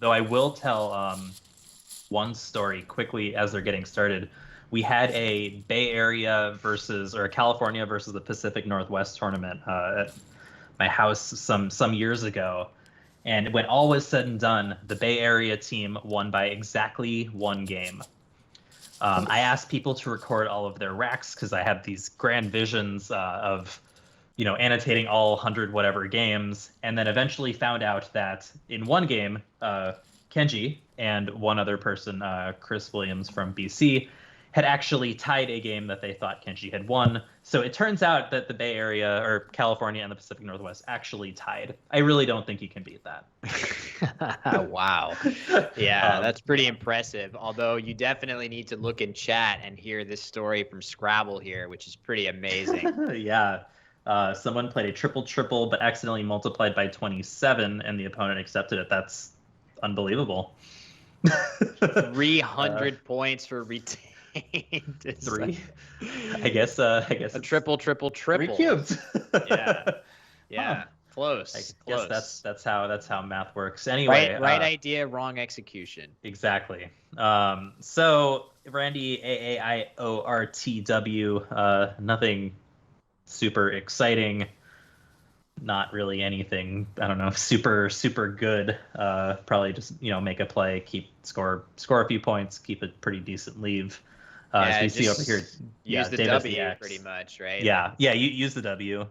Though I will tell one story quickly as they're getting started. We had a Bay Area versus or California versus the Pacific Northwest tournament at my house some years ago. And when all was said and done, the Bay Area team won by exactly one game. I asked people to record all of their racks because I have these grand visions of, annotating all 100 whatever games, and then eventually found out that in one game, Kenji and one other person, Chris Williams from BC, had actually tied a game that they thought Kenji had won. So it turns out that the Bay Area or California and the Pacific Northwest actually tied. I really don't think you can beat that. Wow. Yeah, that's pretty impressive. Although you definitely need to look in chat and hear this story from Scrabble here, which is pretty amazing. Yeah. Someone played a triple, but accidentally multiplied by 27, and the opponent accepted it. That's unbelievable. 300 points for retained. Three. I guess a triple. 3 cubed. Yeah. Huh. Close. Guess that's how math works. Anyway, right idea, wrong execution. Exactly. So Randi, AAIORTW, nothing super exciting. Not really anything, I don't know, super good. Probably just, make a play, score a few points, keep a pretty decent leave. As we see over here, use the W pretty much, right? Yeah, you use the W.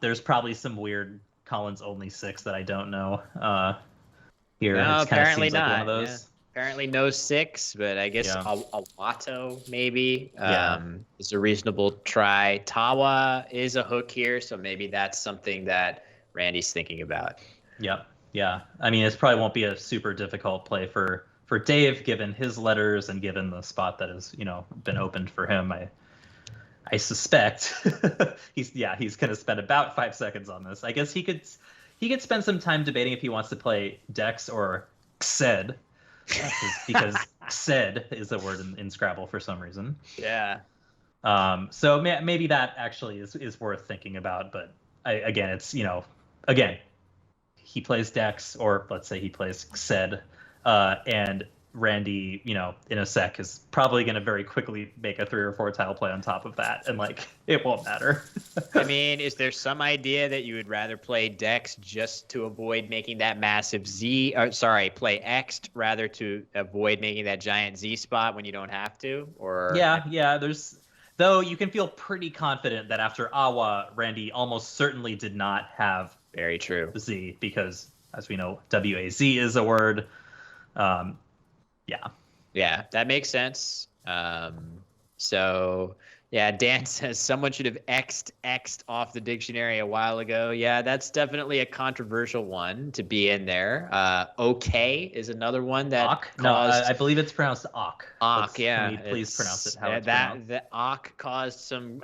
There's probably some weird Collins only 6 that I don't know here. No, apparently not. Like one of those. Yeah. Apparently no 6, but I guess Awato maybe is a reasonable try. Tawa is a hook here, so maybe that's something that Randy's thinking about. Yep. Yeah. I mean, it probably won't be a super difficult play for Dave, given his letters and given the spot that has, been opened for him. I suspect he's going to spend about 5 seconds on this. I guess he could spend some time debating if he wants to play Dex or Xed. Because said is a word in Scrabble for some reason. Yeah. So maybe that actually is worth thinking about. But he plays Dex, or let's say he plays said, and Randi, in a sec is probably going to very quickly make a 3 or 4 tile play on top of that, and it won't matter. I mean, is there some idea that you would rather play Dex just to avoid making that massive play X'd rather to avoid making that giant Z spot when you don't have to? Or though you can feel pretty confident that after Awa, Randi almost certainly did not have very true Z, because as we know, WAZ is a word. Yeah, that makes sense. So yeah, Dan says someone should have X'd off the dictionary a while ago. Yeah, that's definitely a controversial one to be in there. Okay is another one that caused... No, I believe it's pronounced Ock. Yeah. Can you please pronounce it how it's pronounced? The Ock caused some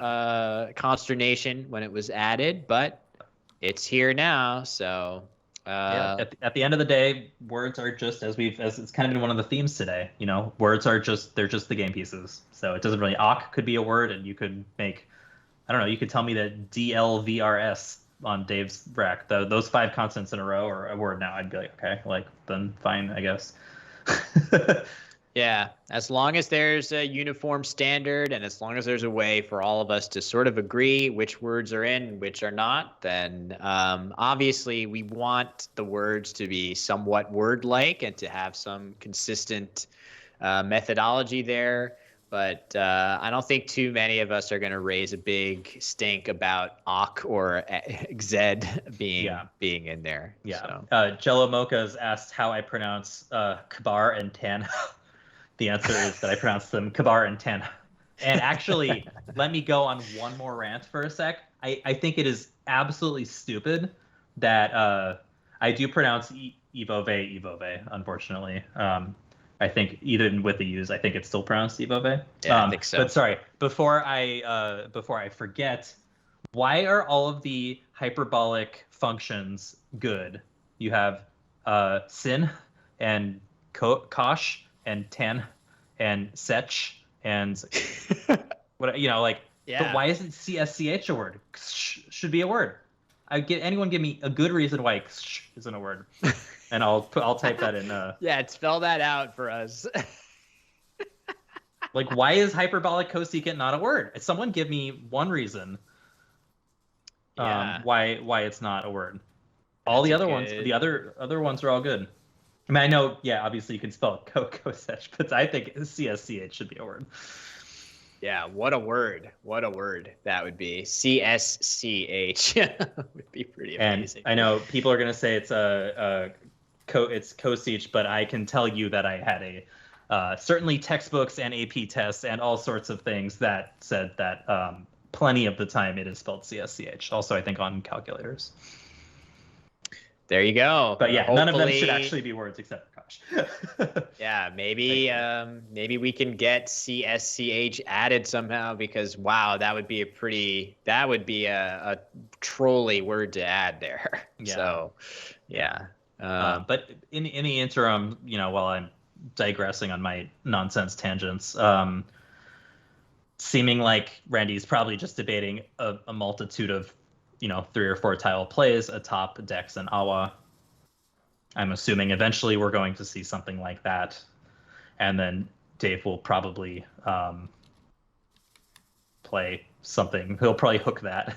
consternation when it was added, but it's here now, so... At the end of the day, words are just as it's kind of been one of the themes today. Words are just the game pieces. So it doesn't really could be a word, and you could make, I don't know, you could tell me that DLVRS on Dave's rack, those 5 consonants in a row are a word now. I'd be like, okay, then fine, I guess. Yeah, as long as there's a uniform standard and as long as there's a way for all of us to sort of agree which words are in and which are not, then obviously we want the words to be somewhat word-like and to have some consistent methodology there. But I don't think too many of us are going to raise a big stink about Ock or Zed being in there. Yeah. So. Jello Mocha's asked how I pronounce Kabar and Tan. The answer is that I pronounce them Kabar and Tan. And actually, let me go on one more rant for a sec. I think it is absolutely stupid that I do pronounce Evove, unfortunately. I think even with the U's, I think it's still pronounced Evove. Yeah, I think so. But sorry, before I forget, why are all of the hyperbolic functions good? You have sin and kosh and tan and sech and what But why isn't CSCH a word? Should be a word. Anyone give me a good reason why isn't a word? and I'll type that in. Yeah, spell that out for us. Like, why is hyperbolic cosecant not a word? Someone give me one reason. Why it's not a word. All the other ones, the other ones are all good. I mean, I know, yeah, obviously you can spell cosech, but I think CSCH should be a word. Yeah, what a word. What a word that would be. CSCH would be pretty amazing. And I know people are going to say it's it's cosech, but I can tell you that I had certainly textbooks and AP tests and all sorts of things that said that plenty of the time it is spelled CSCH. Also, I think on calculators. There you go. But yeah, none of them should actually be words except for Kosh. Yeah, maybe we can get CSCH added somehow, because wow, that would be a trolly word to add there. Yeah. So yeah. But in the interim, while I'm digressing on my nonsense tangents, seeming like Randy's probably just debating a multitude of 3 or 4 tile plays atop Dex and Awa. I'm assuming eventually we're going to see something like that, and then Dave will probably play something. He'll probably hook that.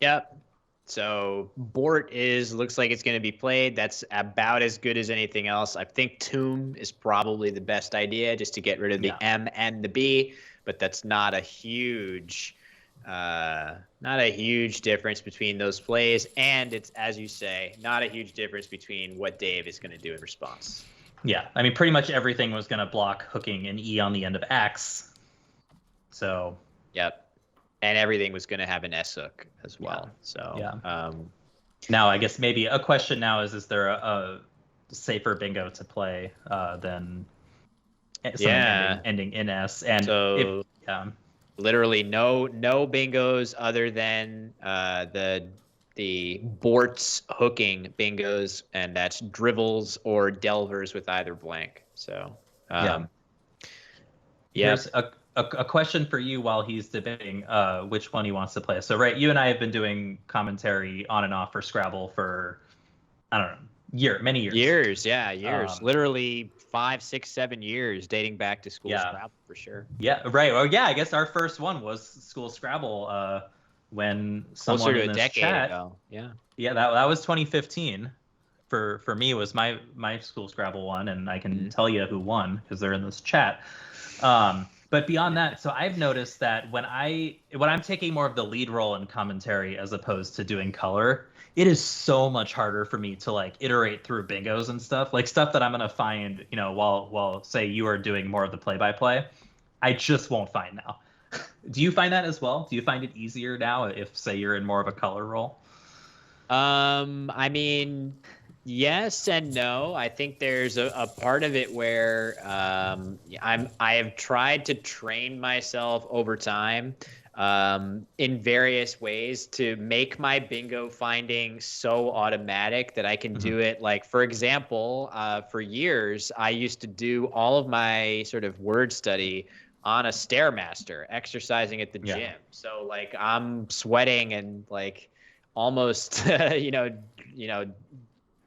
Yep. So Bort looks like it's going to be played. That's about as good as anything else. I think Tomb is probably the best idea, just to get rid of the M and the B, but that's not a huge difference between those plays, and it's, as you say, not a huge difference between what Dave is going to do in response. Yeah, I mean, pretty much everything was going to block hooking an E on the end of Axe. So. Yep. And everything was going to have an S hook as well. Yeah. So. Yeah. Now, I guess maybe a question now is there a safer bingo to play than something ending in S? And so, literally no bingos other than the Bort's hooking bingos, and that's drivels or delvers with either blank. So Here's a question for you while he's debating which one he wants to play. So you and I have been doing commentary on and off for Scrabble for, I don't know, many years. Years. Literally 5, 6, 7 years, dating back to school Scrabble for sure. Yeah, right. Well, yeah, I guess our first one was school Scrabble when someone closer to in a this decade chat, ago. Yeah, that was 2015. For me, it was my school Scrabble one, and I can tell you who won because they're in this chat. But beyond that, so I've noticed that when I'm taking more of the lead role in commentary as opposed to doing color, it is so much harder for me to iterate through bingos and stuff, like stuff that I'm gonna find, while say you are doing more of the play-by-play, I just won't find now. Do you find that as well? Do you find it easier now if say you're in more of a color role? I mean, yes and no. I think there's a part of it where I have tried to train myself over time in various ways to make my bingo finding so automatic that I can do it. Like, for example, for years, I used to do all of my sort of word study on a Stairmaster, exercising at the gym. So I'm sweating and almost,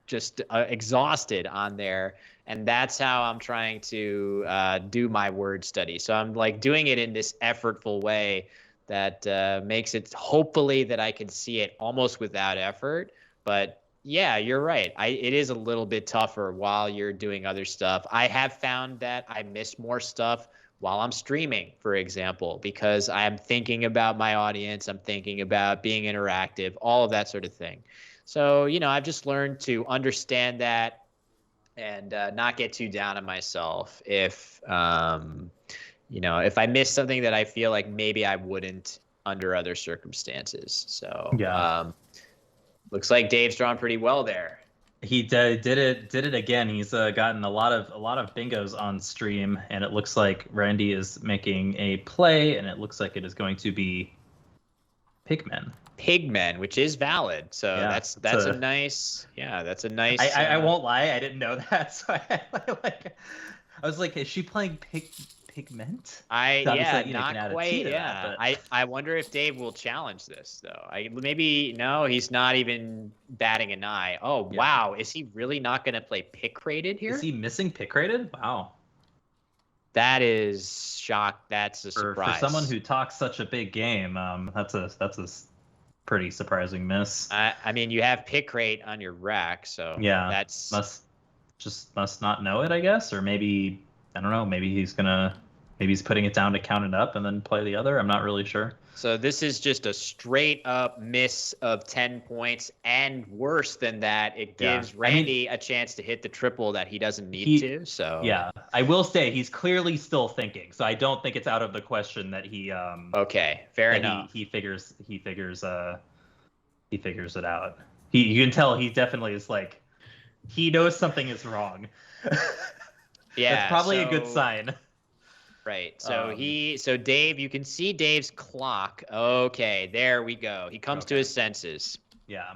just exhausted on there. And that's how I'm trying to do my word study. So I'm doing it in this effortful way that makes it hopefully that I can see it almost without effort. But yeah, you're right. It is a little bit tougher while you're doing other stuff. I have found that I miss more stuff while I'm streaming, for example, because I'm thinking about my audience. I'm thinking about being interactive, all of that sort of thing. So, I've just learned to understand that and not get too down on myself if I miss something that I feel like maybe I wouldn't under other circumstances. So looks like Dave's drawn pretty well there. He did it again. He's gotten a lot of bingos on stream, and it looks like Randy is making a play, and it looks like it is going to be Pigmen, which is valid. So that's a nice. I won't lie, I didn't know that. So I was like, is she playing pigment? Yeah, You not can add a T quite. to Yeah, that, but I wonder if Dave will challenge this though. Maybe no, he's not even batting an eye. Oh yeah. wow, is he really not going to play pick rated Is here? he missing pick rated? Wow. That is shock. That's a For someone surprise. who talks such a big game, that's a pretty surprising miss. I mean, you have pick rate on your rack, so Yeah, that's must not know it, I guess, or maybe I don't know. Maybe he's putting it down to count it up and then play the other. I'm not really sure. so this is just a straight up miss of 10 points, and worse than that, it Yeah, gives I mean, Randy a chance to hit the triple that he doesn't need he to. So yeah, I will say he's clearly still thinking, so I don't think it's out of the question that okay, fair enough. he figures it out. You can tell he definitely is like he knows something is wrong. Yeah, That's probably a good sign. Right. So Dave, you can see Dave's clock. Okay, there we go. He comes to his senses. Yeah.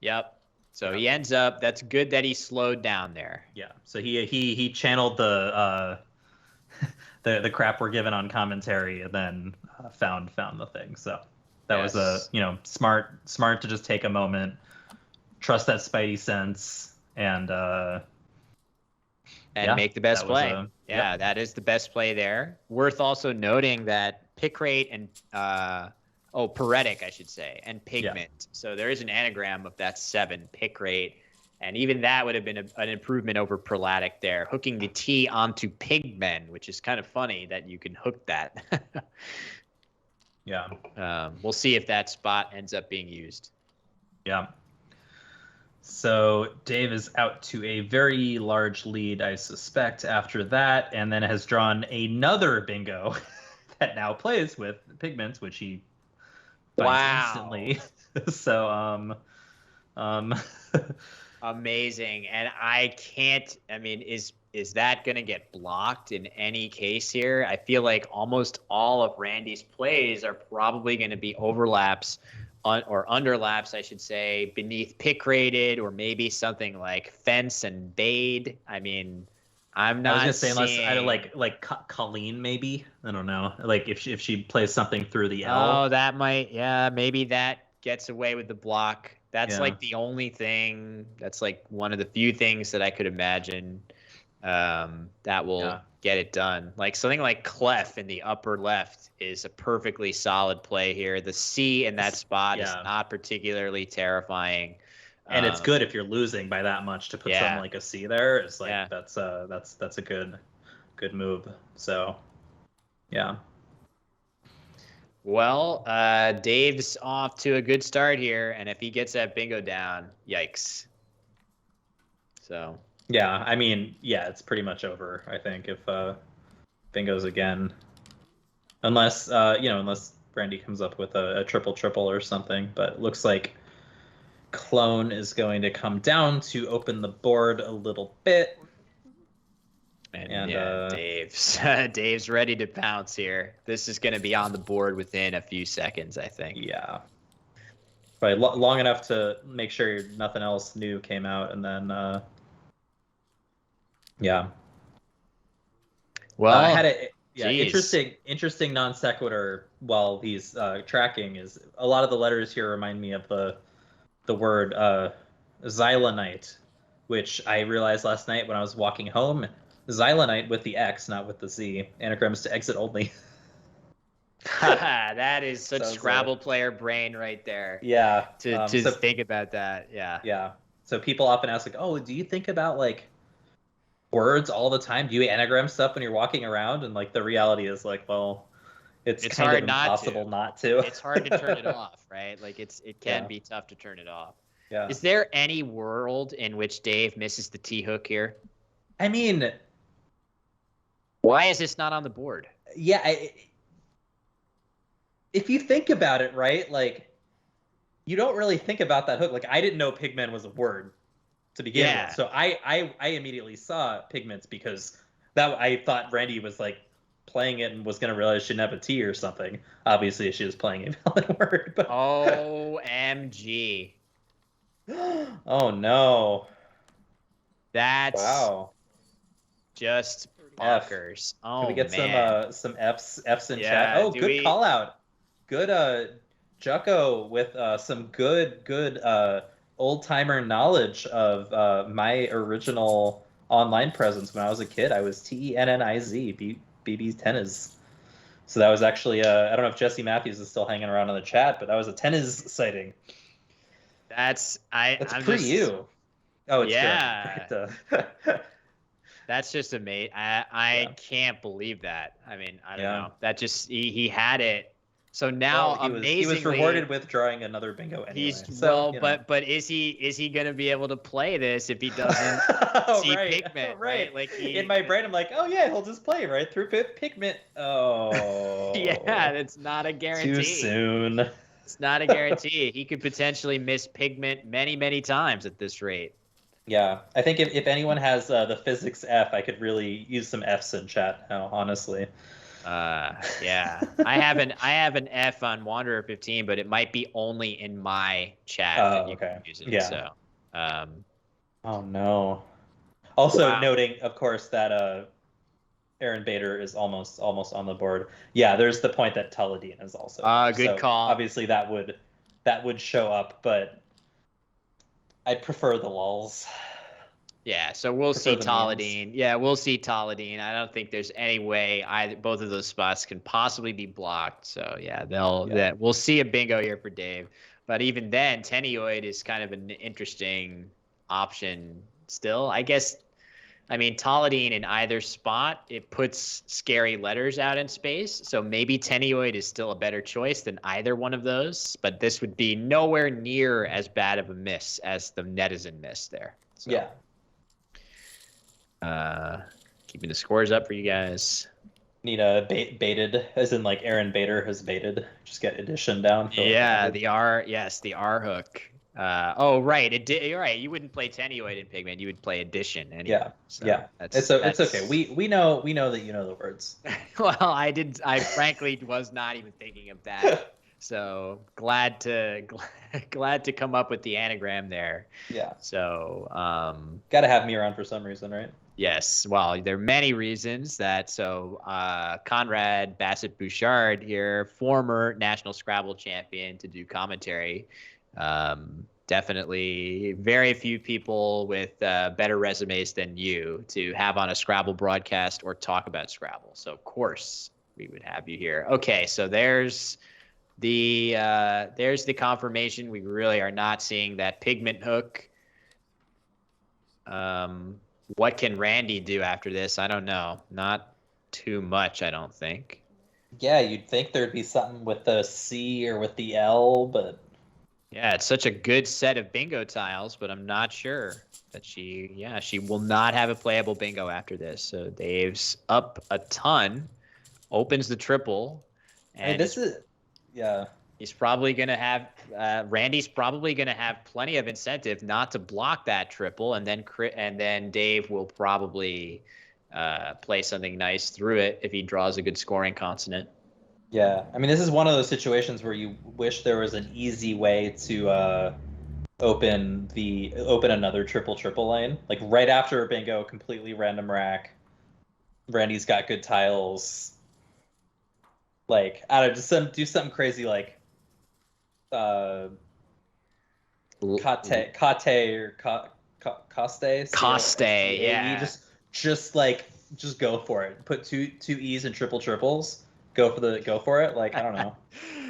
Yep. So he ends up. That's good that he slowed down there. Yeah. So he channeled the the crap we're given on commentary and then found the thing. So that was smart to just take a moment, trust that spidey sense, and make the best play. Yep. That is the best play there. Worth also noting that pick rate and paretic, I should say, and pigment. Yeah. So there is an anagram of that 7 pick rate, and even that would have been an improvement over prolatic there, hooking the T onto pigment, which is kind of funny that you can hook that. Yeah. We'll see if that spot ends up being used. Yeah. So Dave is out to a very large lead, I suspect, after that, and then has drawn another bingo that now plays with pigments, which he finds instantly. So, amazing. And I mean, is that going to get blocked in any case here? I feel like almost all of Randy's plays are probably going to be overlaps or underlaps, I should say, beneath pick rated, or maybe something like fence and bade. I mean, I'm not. I was gonna say unless like Colleen, maybe, I don't know. Like if she plays something through the L. Oh, that might, maybe that gets away with the block. That's like the only thing. That's like one of the few things that I could imagine that will get it done. Like something like clef in the upper left is a perfectly solid play here. The C in that spot is not particularly terrifying. And it's good if you're losing by that much to put something like a C there. It's like that's a good move. So yeah. Well, Dave's off to a good start here, and if he gets that bingo down, yikes. So yeah, I mean, it's pretty much over, I think, if bingos again. Unless unless Brandy comes up with a triple or something. But it looks like Clone is going to come down to open the board a little bit. And Dave's ready to pounce here. This is going to be on the board within a few seconds, I think. Yeah. Probably long enough to make sure nothing else new came out, and then yeah. Well, I had interesting non sequitur while he's tracking. Is a lot of the letters here remind me of the word xylonite, which I realized last night when I was walking home. Xylonite with the X, not with the Z. Anagrams to exit only. That is such Scrabble player brain right there. Yeah. To think about that. Yeah. Yeah. So people often ask like, oh, do you think about like words all the time? Do you anagram stuff when you're walking around? And like the reality is like, well, it's kind hard of impossible not to. It's hard to turn it off, right? Like it can be tough to turn it off. Yeah. Is there any world in which Dave misses the T hook here? I mean, why is this not on the board? Yeah, if you think about it, right, like you don't really think about that hook. Like I didn't know pigment was a word to begin with, so I immediately saw pigments because that I thought Randy was like playing it and was gonna realize she didn't have a T or something. Obviously, she was playing a valid word. But OMG! Oh no! That's wow. Just bonkers. Can we Oh get man. some F's in chat? Yeah, Oh, do good we? call out. Good Jucko with some good old timer knowledge of my original online presence when I was a kid. I was TENNIZ, BB tennis. So that was actually I don't know if Jesse Matthews is still hanging around in the chat, but that was a tennis sighting. That's That's I'm pre just you. Oh, it's Jeremy. yeah. Great. That's just amazing. I Yeah. can't believe that. I mean, I don't Yeah. know. That just he had it. So now Well, he was rewarded amazingly with drawing another bingo anyway. he's So, well, but is he gonna be able to play this if he doesn't Oh, see right. pigment, Right. right? Like In my brain, I'm like, oh yeah, he'll just play right through pigment. yeah, Oh, that's not a too guarantee. soon. It's not a guarantee. He could potentially miss pigment many, many times at this rate. Yeah, I think if anyone has the physics F, I could really use some Fs in chat now, honestly. Yeah. I have an F on Wanderer 15, but it might be only in my chat that you can Okay. use it. Yeah. So, um, Oh no. Also wow. noting, of course, that Aaron Bader is almost on the board. Yeah, there's the point that Tuladine is also there. Good So call. obviously that would show up, but I prefer the lulls. Yeah, so we'll Prefer see the memes. Toladine. Yeah, we'll see Toladine. I don't think there's any way either both of those spots can possibly be blocked. So yeah, Yeah. we'll see a bingo here for Dave. But even then, Tenioid is kind of an interesting option still. I guess I mean Toladine in either spot, it puts scary letters out in space. So maybe Tenioid is still a better choice than either one of those. But this would be nowhere near as bad of a miss as the Netizen miss there. So Yeah. keeping the scores up for you guys. Need a baited, as in like Aaron Bader has baited. Just get addition down for like Yeah, added. the R. Yes, the R hook. Oh, right. You're right. You wouldn't play Tenioid in Pigment. You would play Addition anyway. Yeah. So Yeah. that's It's okay. We know that you know the words. well, I did. I frankly was not even thinking of that. So glad to come up with the anagram there. Yeah. So Got to have me around for some reason, right? yes, well, there are many reasons that. So Conrad Bassett-Bouchard here, former national Scrabble champion, to do commentary. Definitely very few people with better resumes than you to have on a Scrabble broadcast or talk about Scrabble. So of course we would have you here. Okay, so there's the confirmation. We really are not seeing that pigment hook. What can Randi do after this? I don't know. Not too much, I don't think. Yeah, you'd think there'd be something with the C or with the L, but Yeah, it's such a good set of bingo tiles, but I'm not sure that she will not have a playable bingo after this. So Dave's up a ton, opens the triple, I mean, and yeah. he's probably going to have Randy's probably going to have plenty of incentive not to block that triple, and then Dave will probably play something nice through it if he draws a good scoring consonant. Yeah, I mean, this is one of those situations where you wish there was an easy way to open another triple lane, like right after a bingo, completely random rack. Randy's got good tiles. Like, I don't know, just do something crazy like Kate or Coste. Coste, yeah. Just go for it. Put two E's and triples. Go for it. Like, I don't know.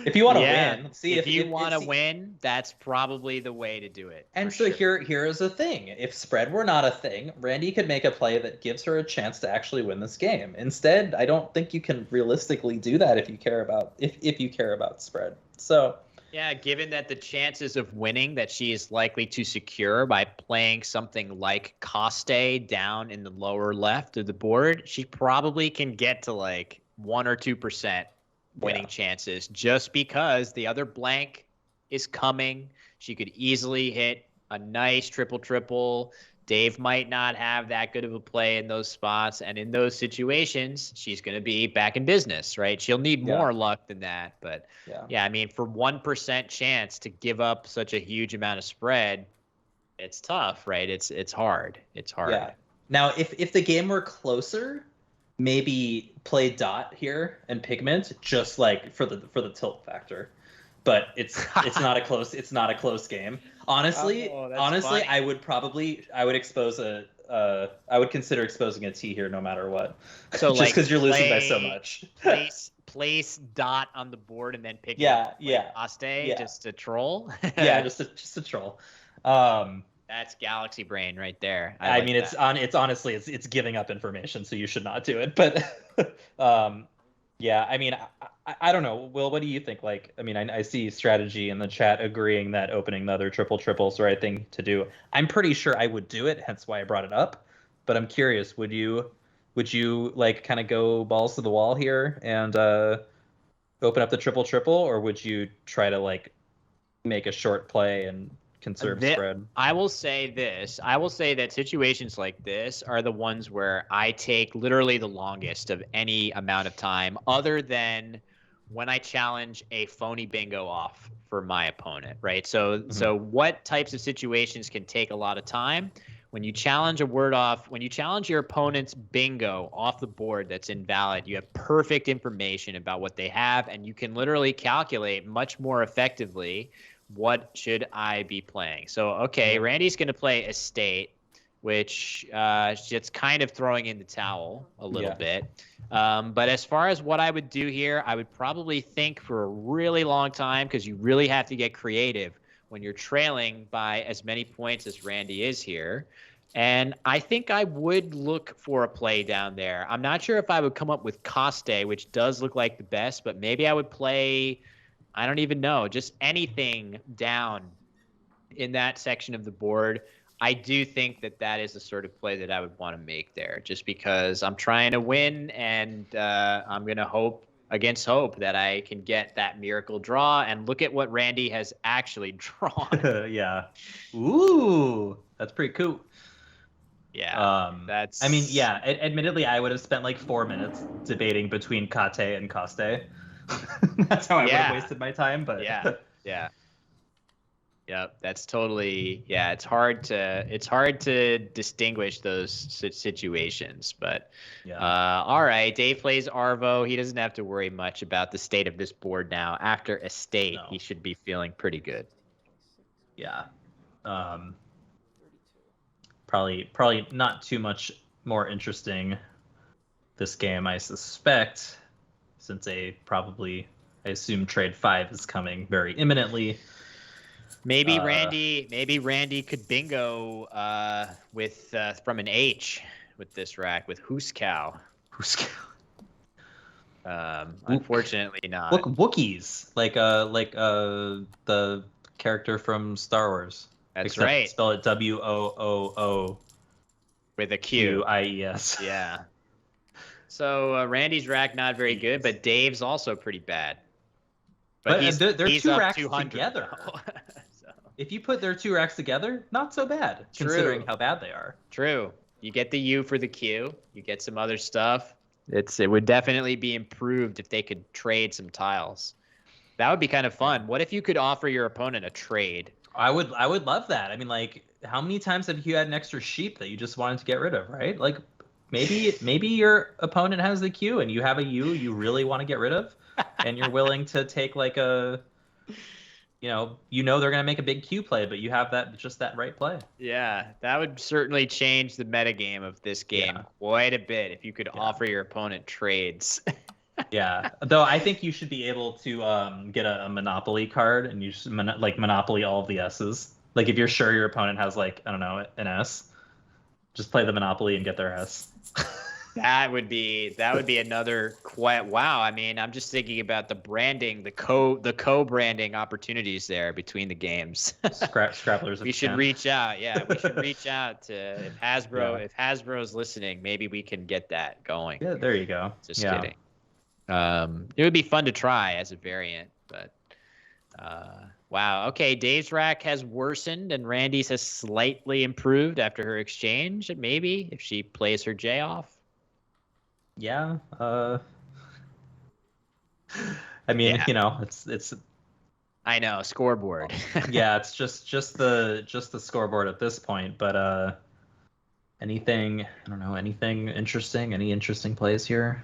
If you want to win, see if you want to win, that's probably the way to do it. And so sure. here is a thing. If spread were not a thing, Randi could make a play that gives her a chance to actually win this game. Instead, I don't think you can realistically do that if you care about spread. So yeah, given that the chances of winning that she is likely to secure by playing something like Coste down in the lower left of the board, she probably can get to like 1 or 2% winning chances just because the other blank is coming. She could easily hit a nice triple. Dave might not have that good of a play in those spots. And in those situations, she's going to be back in business, right? She'll need more luck than that. But yeah, I mean, for 1% chance to give up such a huge amount of spread, it's tough, right? It's hard. It's hard. Yeah. Now, if the game were closer, maybe play dot here and pigment just like for the tilt factor. But it's not a close game. Honestly, Oh, that's honestly, funny. I would consider exposing a T here no matter what. So Just like because you're losing by so much. place dot on the board and then pick it Yeah, up. Play yeah, Aste yeah, just to troll. yeah. Just a troll. Um, That's galaxy brain right there. I I like mean, that. it's honestly it's giving up information, so you should not do it. But yeah, I mean, I don't know. Will, what do you think? Like, I mean, I see strategy in the chat agreeing that opening the other triple's the right thing to do. I'm pretty sure I would do it, hence why I brought it up. But I'm curious, would you like kind of go balls to the wall here and open up the triple, or would you try to like make a short play and conserve spread? I will say this. I will say that situations like this are the ones where I take literally the longest of any amount of time, other than when I challenge a phony bingo off for my opponent, right? So what types of situations can take a lot of time? When you challenge a word off, when you challenge your opponent's bingo off the board that's invalid, you have perfect information about what they have, and you can literally calculate much more effectively what should I be playing. So, okay, Randy's going to play Estate, which it's kind of throwing in the towel a little bit. But as far as what I would do here, I would probably think for a really long time, because you really have to get creative when you're trailing by as many points as Randy is here. And I think I would look for a play down there. I'm not sure if I would come up with Coste, which does look like the best, but maybe I would play, I don't even know, just anything down in that section of the board. I do think that that is the sort of play that I would want to make there, just because I'm trying to win, and I'm going to hope against hope that I can get that miracle draw. And look at what Randy has actually drawn. Yeah. Ooh, that's pretty cool. Yeah. I mean, yeah, admittedly, I would have spent like 4 minutes debating between Kate and Coste. That's how I would have wasted my time, but yeah. Yep, that's totally, yeah, it's hard to distinguish those situations, but all right, Dave plays Arvo. He doesn't have to worry much about the state of this board now. After Estate, he should be feeling pretty good. Yeah. Probably not too much more interesting this game, I suspect, since I assume trade 5 is coming very imminently. Maybe Randy could bingo with from an H with this rack with Hooskow. Unfortunately not. Look, Wookiees, like the character from Star Wars. That's right. Spell it WOOO with a Q. QIES. Yeah. So Randy's rack not very good, but Dave's also pretty bad. But they're two racks together. So. If you put their 2 racks together, not so bad, considering how bad they are. True. You get the U for the Q. You get some other stuff. It would definitely be improved if they could trade some tiles. That would be kind of fun. What if you could offer your opponent a trade? I would love that. I mean, like, how many times have you had an extra sheep that you just wanted to get rid of, right? Like, maybe your opponent has the Q and you have a U you really want to get rid of, and you're willing to take like they're gonna make a big Q play, but you have that right play. Yeah, that would certainly change the metagame of this game quite a bit if you could offer your opponent trades. Yeah, though I think you should be able to get a Monopoly card, and you should Monopoly all of the S's. Like, if you're sure your opponent has, like, I don't know, an S, just play the Monopoly and get their S. That would be another wow. I mean, I'm just thinking about the branding, the co-branding opportunities there between the games. Scrabblers. We should reach out. Yeah, we should reach out to if Hasbro's listening, maybe we can get that going. Yeah, there you go. Just kidding. It would be fun to try as a variant, but wow. Okay, Dave's rack has worsened and Randy's has slightly improved after her exchange. Maybe if she plays her J off. Yeah. I mean, it's. I know, scoreboard. Yeah, it's just the scoreboard at this point, but Anything, I don't know, anything interesting? Any interesting plays here?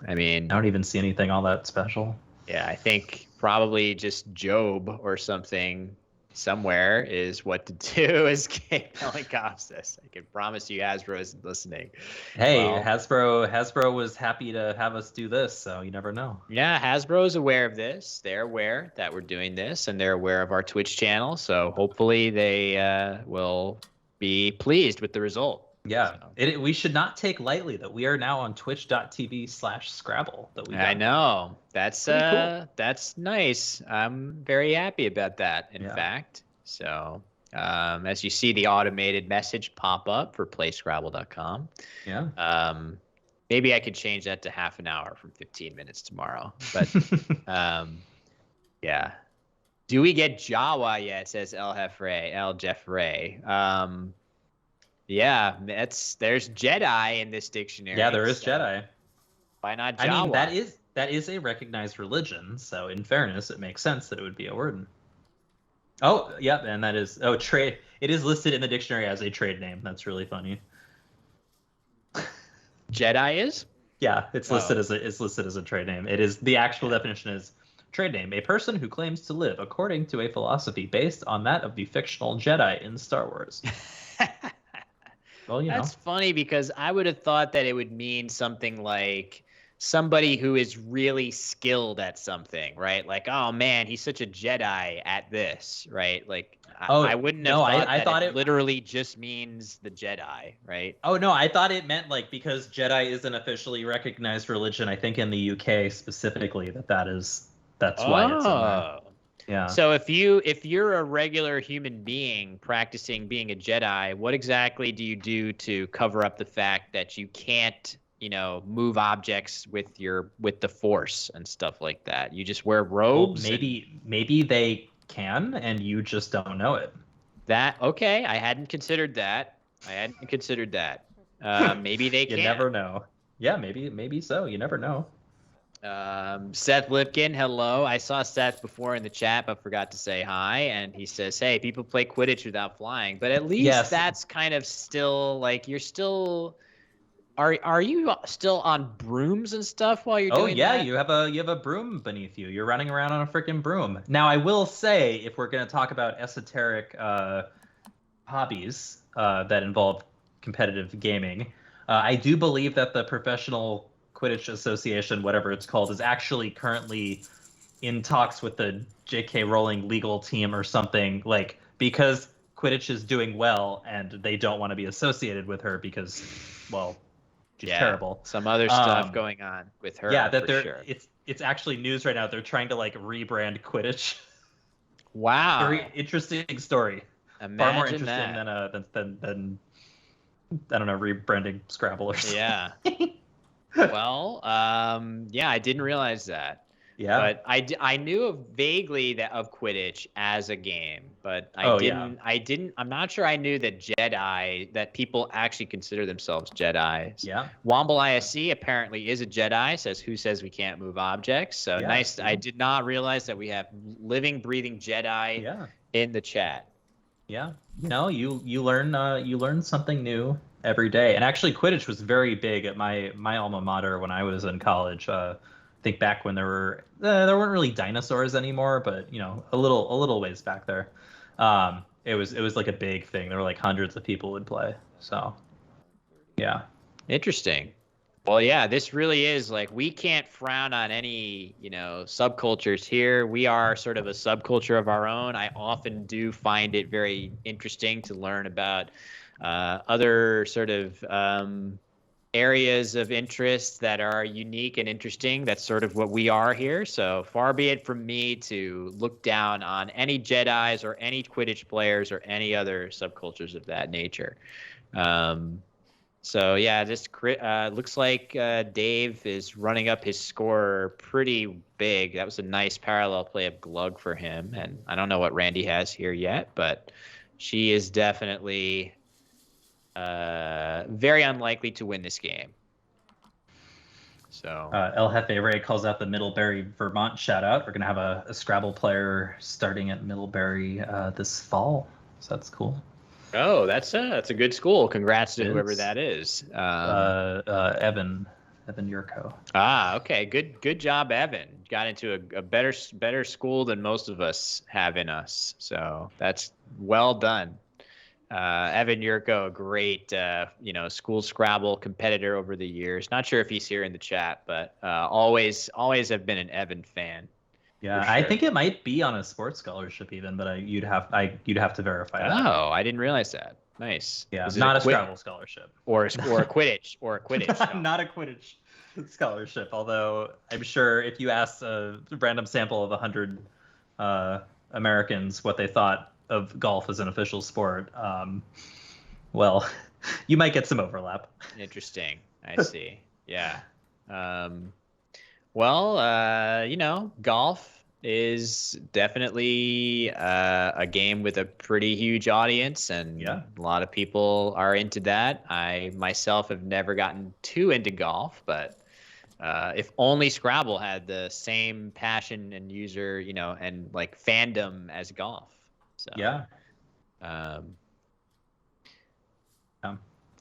I mean, I don't even see anything all that special. yeah, I think probably just Job or something somewhere is what to do is Gabe Helicopsis. I can promise you Hasbro isn't listening. Hey, Well, Hasbro was happy to have us do this, so you never know. yeah, Hasbro is aware of this. They're aware that we're doing this, and they're aware of our Twitch channel. So hopefully they will be pleased with the result. Yeah, So. we should not take lightly that we are now on twitch.tv/Scrabble. I know. That's pretty cool. That's nice. I'm very happy about that, in Yeah. fact. So as you see the automated message pop up for playscrabble.com. Yeah. Maybe I could change that to half an hour from 15 minutes tomorrow. But yeah. Do we get Jawa yet? Says El Jeffrey. Yeah, there's Jedi in this dictionary. Yeah, there is Jedi. Why not Jawa? I mean, that is a recognized religion, so in fairness, it makes sense that it would be a word. Oh, yep, and that is trade. It is listed in the dictionary as a trade name. That's really funny. Jedi is? Yeah, it's listed as a trade name. It is the actual definition is trade name, a person who claims to live according to a philosophy based on that of the fictional Jedi in Star Wars. Well, That's funny because I would have thought that it would mean something like somebody who is really skilled at something, right? Like, oh man, he's such a Jedi at this, right? Like, I wouldn't have thought I thought it literally just means the Jedi, right? Oh no, I thought it meant like because Jedi is an officially recognized religion. I think in the UK specifically that's why it's in there. Yeah. So if you're a regular human being practicing being a Jedi, what exactly do you do to cover up the fact that you can't, move objects with the Force and stuff like that? You just wear robes? Well, maybe they can and you just don't know it. Okay, I hadn't considered that. Maybe they can. You never know. Yeah, maybe so. You never know. Seth Lipkin, hello. I saw Seth before in the chat, but forgot to say hi. And he says, "Hey, people play Quidditch without flying." But at least that's kind of still like you're still. Are you still on brooms and stuff while you're doing that? Oh yeah, you have a broom beneath you. You're running around on a freaking broom. Now I will say, if we're going to talk about esoteric hobbies that involve competitive gaming, I do believe that the Professional Quidditch Association, whatever it's called, is actually currently in talks with the J.K. Rowling legal team or something, like because Quidditch is doing well and they don't want to be associated with her because, well, she's terrible. Some other stuff going on with her. Yeah, that sure. It's actually news right now. They're trying to like rebrand Quidditch. Wow. Very interesting story. Imagine far more interesting that. than I don't know, rebranding Scrabble or something. Yeah. Well, yeah, I didn't realize that. Yeah. But I knew vaguely of Quidditch as a game, but I'm not sure I knew that people actually consider themselves Jedis. Yeah. Womble ISC apparently is a Jedi, says who says we can't move objects. So nice. I did not realize that we have living, breathing Jedi in the chat. Yeah. No, you learn something new every day. And actually Quidditch was very big at my alma mater when I was in college. I think back when there weren't really dinosaurs anymore, but a little ways back there. It was like a big thing. There were like hundreds of people would play. So yeah. Interesting. Well, yeah, this really is like we can't frown on any, subcultures here. We are sort of a subculture of our own. I often do find it very interesting to learn about other sort of areas of interest that are unique and interesting. That's sort of what we are here. So far be it from me to look down on any Jedis or any Quidditch players or any other subcultures of that nature. So yeah, this looks like Dave is running up his score pretty big. That was a nice parallel play of Glug for him. And I don't know what Randi has here yet, but she is definitely very unlikely to win this game. So El Jefe Ray calls out the Middlebury, Vermont shout out. We're going to have a Scrabble player starting at Middlebury this fall. So that's cool. Oh, that's a good school. Congrats to It whoever is. that is. Evan Yurko. Okay. Good job, Evan. Got into a better school than most of us have in us. So that's well done. Evan Yurko, a great, school Scrabble competitor over the years. Not sure if he's here in the chat, but always have been an Evan fan for Yeah, I sure. think it might be on a sports scholarship even, but you'd have to verify that. Oh, I didn't realize that. Nice. Yeah, Is it a not a quit Scrabble scholarship. or a Quidditch Not a Quidditch scholarship. Although I'm sure if you asked a random sample of 100 Americans what they thought of golf as an official sport, well, you might get some overlap. Interesting. I see. Yeah. Um, well, golf is definitely a game with a pretty huge audience, and Yeah. a lot of people are into that. I myself have never gotten too into golf, but if only Scrabble had the same passion and user, and like fandom as golf. So, Yeah. um,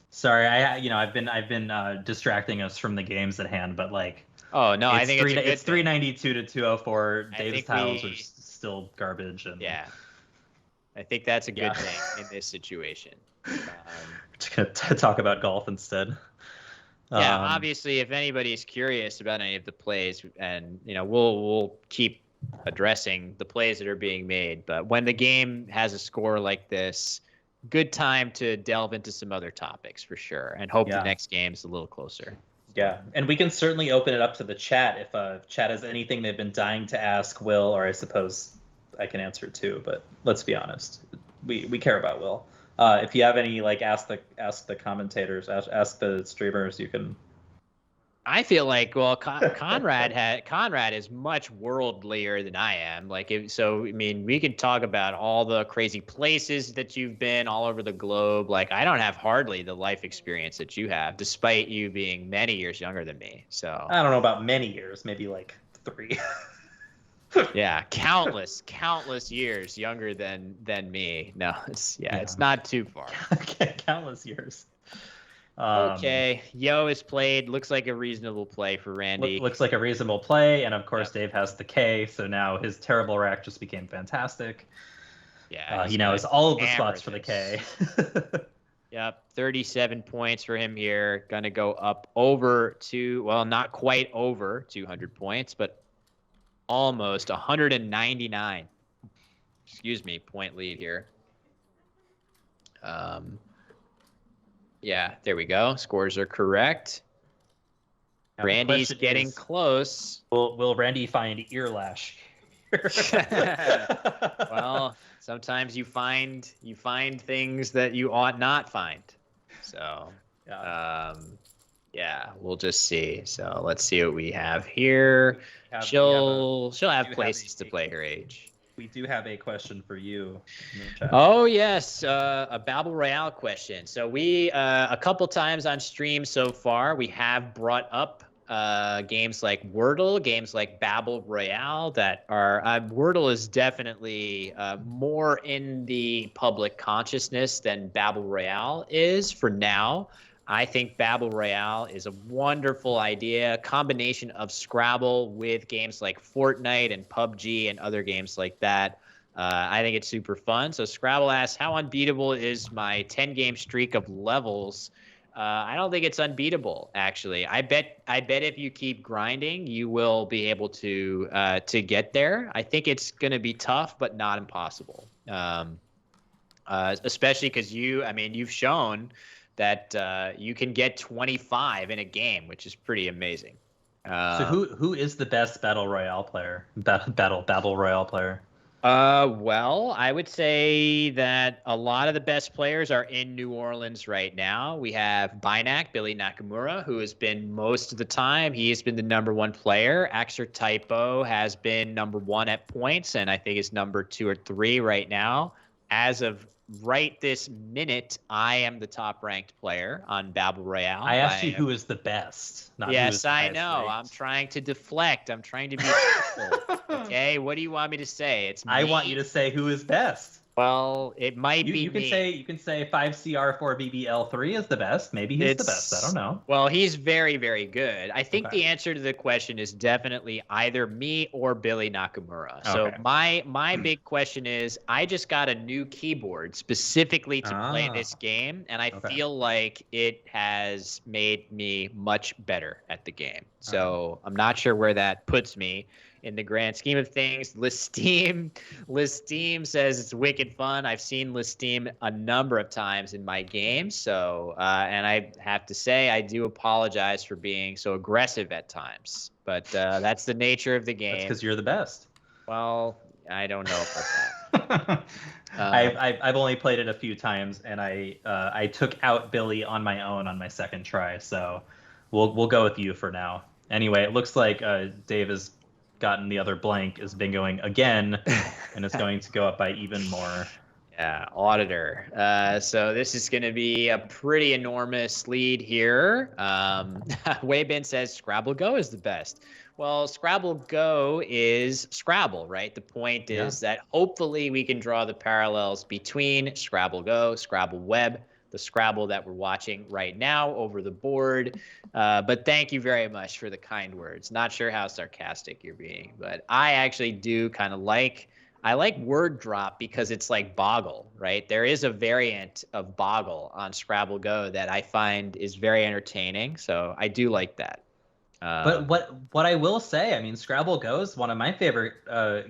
Sorry, I've been distracting us from the games at hand, but like oh no, I think it's thing. 392 to 204. I Dave's think tiles are still garbage, and yeah, I think that's a good Yeah. thing in this situation. Um, to talk about golf instead. yeah, Um, obviously, if anybody's curious about any of the plays, and we'll keep addressing the plays that are being made, but when the game has a score like this, good time to delve into some other topics for sure, and hope the Yeah. next game's a little closer. Yeah, and we can certainly open it up to the chat if chat has anything they've been dying to ask Will, or I suppose I can answer it too. But let's be honest, we care about Will. If you have any, like, ask the commentators, ask the streamers, you can. I feel like, well, Conrad is much worldlier than I am. So I mean, we could talk about all the crazy places that you've been all over the globe. Like, I don't have hardly the life experience that you have, despite you being many years younger than me. So I don't know about many years, maybe like 3. yeah, countless years younger than me. No, it's not too far. Okay, countless years. Okay, Yo is played. Looks like a reasonable play for Randy. Looks like a reasonable play, and of course Dave has the K, so now his terrible rack just became fantastic. Yeah, he now has all of the hammer spots for the this. K. Yep, 37 points for him here. Gonna go up over not quite over 200 points, but almost 199. Excuse me, point lead here. Yeah, there we go. Scores are correct. Now, Randy's getting close. Will Randy find earlash? Well, sometimes you find things that you ought not find. So, yeah, we'll just see. So let's see what we have here. She'll have places to play her age. We do have a question for you in the chat. Oh yes, a Babel Royale question. So we a couple times on stream so far, we have brought up games like Wordle, games like Babel Royale that are Wordle is definitely more in the public consciousness than Babel Royale is for now. I think Babel Royale is a wonderful idea, a combination of Scrabble with games like Fortnite and PUBG and other games like that. I think it's super fun. So Scrabble asks, how unbeatable is my 10-game streak of levels? I don't think it's unbeatable, actually. I bet if you keep grinding, you will be able to get there. I think it's going to be tough, but not impossible. Especially because you've shown that you can get 25 in a game, which is pretty amazing. So who is the best Battle Royale player? Babel Royale player? Well, I would say that a lot of the best players are in New Orleans right now. We have Bynack, Billy Nakamura, who has been most of the time. He has been the #1 player. Axer Typo has been #1 at points, and I think is #2 or 3 right now. As of right this minute, I am the top-ranked player on Babel Royale. I asked you who is the best. Not yes, I know. Ranked. I'm trying to deflect. I'm trying to be careful. Okay, what do you want me to say? It's me. I want you to say who is best. Well, it might be You can me. say 5CR4BBL3 is the best. Maybe he's the best. I don't know. Well, he's very, very good. I think Okay. the answer to the question is definitely either me or Billy Nakamura. So Okay. my big question is, I just got a new keyboard specifically to play Ah. this game, and I Okay. feel like it has made me much better at the game. All right. So I'm not sure where that puts me in the grand scheme of things. Listeem says it's wicked fun. I've seen Listeem a number of times in my games. So, and I have to say, I do apologize for being so aggressive at times, but that's the nature of the That's game. because you're the best. Well, I don't know about that. I've only played it a few times, and I took out Billy on my own on my second try. So we'll go with you for now. Anyway, it looks like Dave has gotten the other blank, is bingoing again, and it's going to go up by even more. Yeah, auditor. So this is going to be a pretty enormous lead here. Weibin says Scrabble Go is the best. Well, Scrabble Go is Scrabble, right? The point is that hopefully we can draw the parallels between Scrabble Go, Scrabble Web, the Scrabble that we're watching right now over the board. But thank you very much for the kind words. Not sure how sarcastic you're being, but I actually do kind of I like word drop because it's like boggle, right? There is a variant of boggle on Scrabble Go that I find is very entertaining. So I do like that. But what I will say, I mean, Scrabble Go is one of my favorite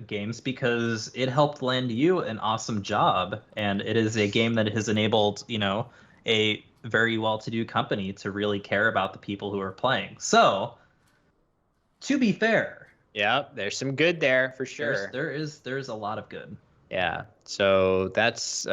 games because it helped land you an awesome job, and it is a game that has enabled, a very well-to-do company to really care about the people who are playing. So, to be fair, Yeah, there's some good there for sure. there's a lot of good. Yeah. So that's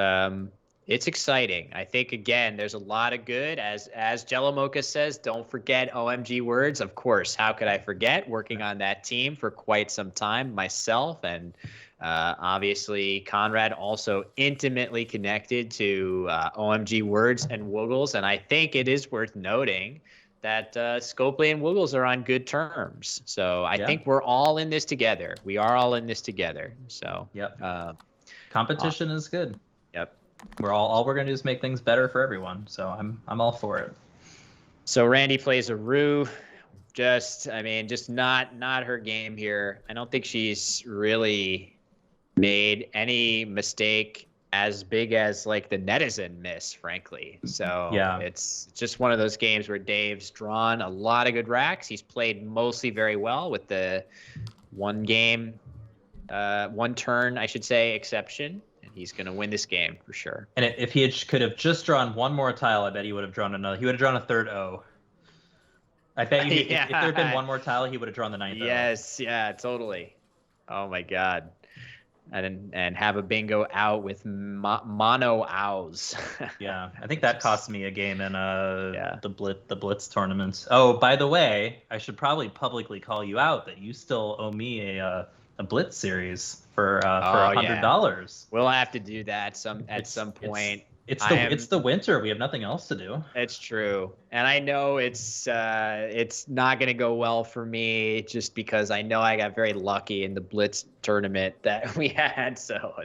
it's exciting. I think again, there's a lot of good. As Jello Mocha says, don't forget OMG words. Of course, how could I forget? Working on that team for quite some time myself, and obviously Conrad also intimately connected to OMG words and Woogles. And I think it is worth noting that Scopely and Woogles are on good terms. So I think we're all in this together. We are all in this together. So yep. Competition is good. Yep. All we're gonna do is make things better for everyone. So I'm all for it. So Randi plays a Rue. Just not her game here. I don't think she's really made any mistake as big as like the netizen miss, frankly. So it's just one of those games where Dave's drawn a lot of good racks. He's played mostly very well with the one turn, I should say, exception. And he's going to win this game for sure. And if he could have just drawn one more tile, I bet he would have drawn another. He would have drawn a third O. I bet you, if there had been one more tile, he would have drawn the ninth O. Yes, yeah, totally. Oh my God. And have a bingo out with mono owls. Yeah, I think that cost me a game in the Blitz tournament. Oh, by the way, I should probably publicly call you out that you still owe me a Blitz series for $100. We'll have to do that at some point. It's the winter. We have nothing else to do. It's true, and I know it's not going to go well for me just because I know I got very lucky in the Blitz tournament that we had. So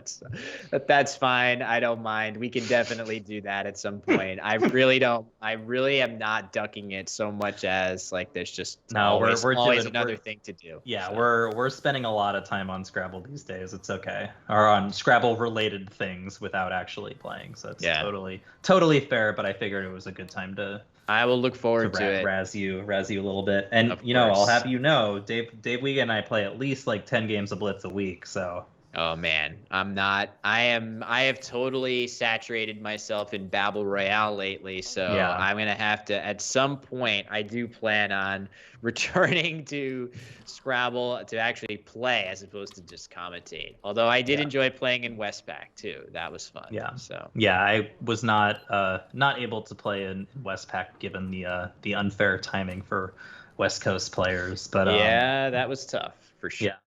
that's fine. I don't mind. We can definitely do that at some point. I really am not ducking it so much as like there's just always another thing to do. Yeah, so. We're spending a lot of time on Scrabble these days. It's okay, or on Scrabble related things without actually playing. So it's totally fair. But I figured it was a good time to. I will look forward to it. Razz you a little bit, and I'll have you know, Dave Wiega and I play at least like 10 games of Blitz a week. So. Oh man, I have totally saturated myself in Babel Royale lately, so I'm gonna have to at some point. I do plan on returning to Scrabble to actually play as opposed to just commentate. Although I did enjoy playing in Westpac too, that was fun. Yeah. So I was not able to play in Westpac given the unfair timing for West Coast players, but that was tough for sure. Yeah.